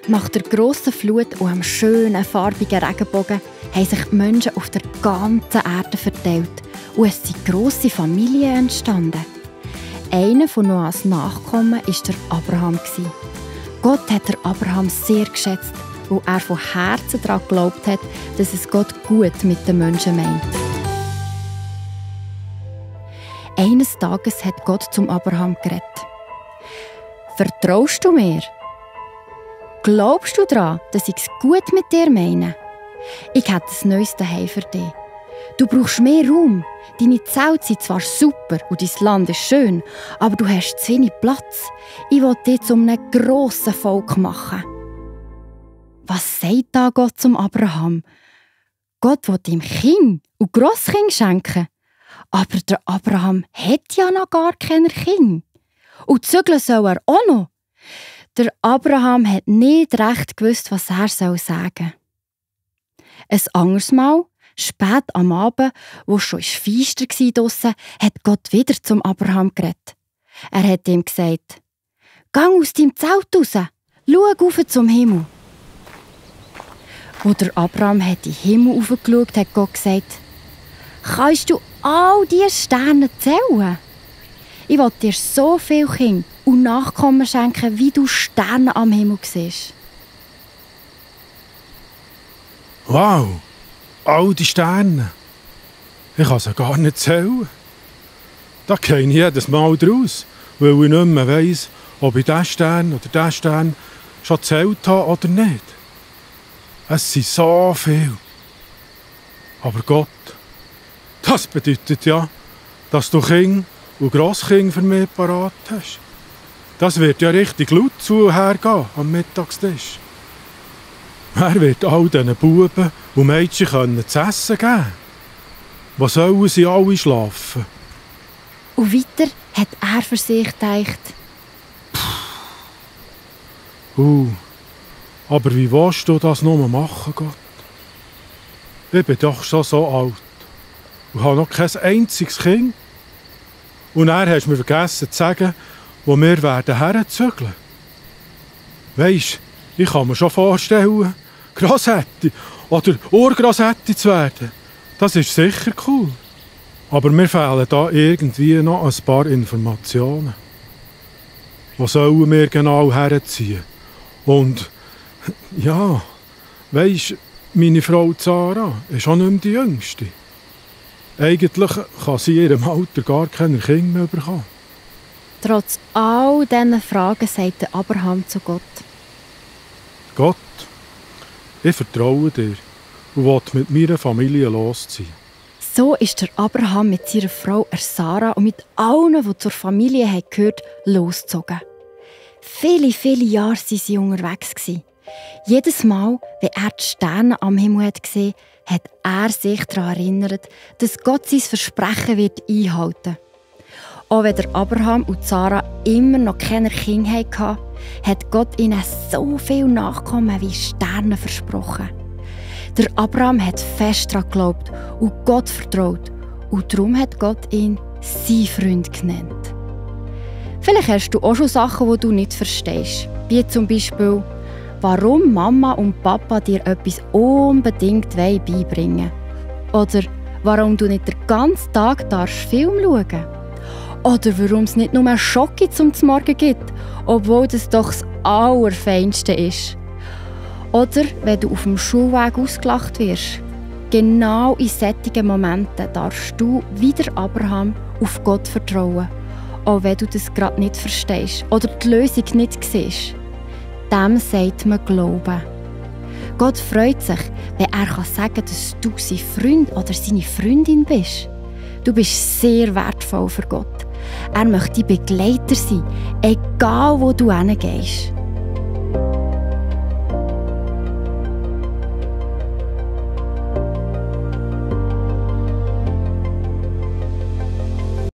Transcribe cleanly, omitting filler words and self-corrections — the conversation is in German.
Nach der grossen Flut und einem schönen, farbigen Regenbogen haben sich die Menschen auf der ganzen Erde verteilt und es sind grosse Familien entstanden. Einer von Noahs Nachkommen war der Abraham. Gott hat der Abraham sehr geschätzt, weil er von Herzen daran geglaubt hat, dass es Gott gut mit den Menschen meint. Eines Tages hat Gott zum Abraham geredet. «Vertraust du mir? Glaubst du daran, dass ich es gut mit dir meine? Ich habe ein neues Zuhause für dich. Du brauchst mehr Raum. Deine Zelte sind zwar super und dein Land ist schön, aber du hast zu wenig Platz. Ich will dich zu einem grossen Volk machen.» Was sagt da Gott zum Abraham? Gott will ihm Kind und Grosskind schenken. Aber der Abraham hat ja noch gar keine Kinder. Und zügeln soll er auch noch. Der Abraham hat nicht recht gewusst, was er sagen soll. Ein anderes Mal, spät am Abend, wo es schon feister war draussen, hat Gott wieder zum Abraham geredet. Er hat ihm gesagt: «Gang aus deinem Zelt raus, schau auf zum Himmel.» Als der Abraham hat in den Himmel raufgeschaut, hat Gott gesagt: «Kannst du all diese Sterne zählen? Ich will dir so viele Kinder und Nachkommen schenken, wie du Sterne am Himmel siehst.» Wow, all die Sterne. Ich kann sie gar nicht zählen. Da gehe ich jedes Mal draus, weil ich nicht mehr weiss, ob ich diesen Stern oder diesen Stern schon gezählt habe oder nicht. Es sind so viele. Aber Gott, das bedeutet ja, dass du Kinder und Grosskinder für mich parat hast. Das wird ja richtig laut zu und her gehen am Mittagstisch. Wer wird all diesen Buben und Mädchen zu essen geben? Wo sollen sie alle schlafen? Und weiter hat er für sich gedacht: Aber wie willst du das nur machen, Gott? Ich bin doch schon so alt und habe noch kein einziges Kind. Und dann hast du mir vergessen zu sagen, wo wir herzügeln. Weisst, ich kann mir schon vorstellen, Grosshätti oder Urgrosshätti zu werden. Das ist sicher cool. Aber mir fehlen da irgendwie noch ein paar Informationen. Wo sollen wir genau herziehen? Und ja, weisst, meine Frau Zara ist auch nicht mehr die Jüngste. Eigentlich kann sie in ihrem Alter gar keine Kinder mehr bekommen. Trotz all diesen Fragen sagt Abraham zu Gott: «Gott, ich vertraue dir und will mit meiner Familie losziehen.» So ist der Abraham mit seiner Frau Sarah und mit allen, die zur Familie gehört, losgezogen. Viele, viele Jahre waren sie unterwegs. Jedes Mal, wenn er die Sterne am Himmel gesehen hat, hat er sich daran erinnert, dass Gott sein Versprechen einhalten wird. Auch wenn der Abraham und Sarah immer noch keine Kinder hatten, hat Gott ihnen so viel Nachkommen wie Sterne versprochen. Der Abraham hat fest daran geglaubt und Gott vertraut. Und darum hat Gott ihn sein Freund genannt. Vielleicht hast du auch schon Sachen, die du nicht verstehst. Wie zum Beispiel, warum Mama und Papa dir etwas unbedingt beibringen wollen. Oder warum du nicht den ganzen Tag Film schauen darfst. Oder warum es nicht nur Schoki zum Morgen gibt, obwohl das doch das Allerfeinste ist. Oder wenn du auf dem Schulweg ausgelacht wirst. Genau in solchen Momenten darfst du, wie der Abraham, auf Gott vertrauen. Auch wenn du das gerade nicht verstehst oder die Lösung nicht siehst. Dem sagt man Glauben. Gott freut sich, wenn er sagen kann, dass du sein Freund oder seine Freundin bist. Du bist sehr wertvoll für Gott. Er möchte dein Begleiter sein, egal wo du hingehst.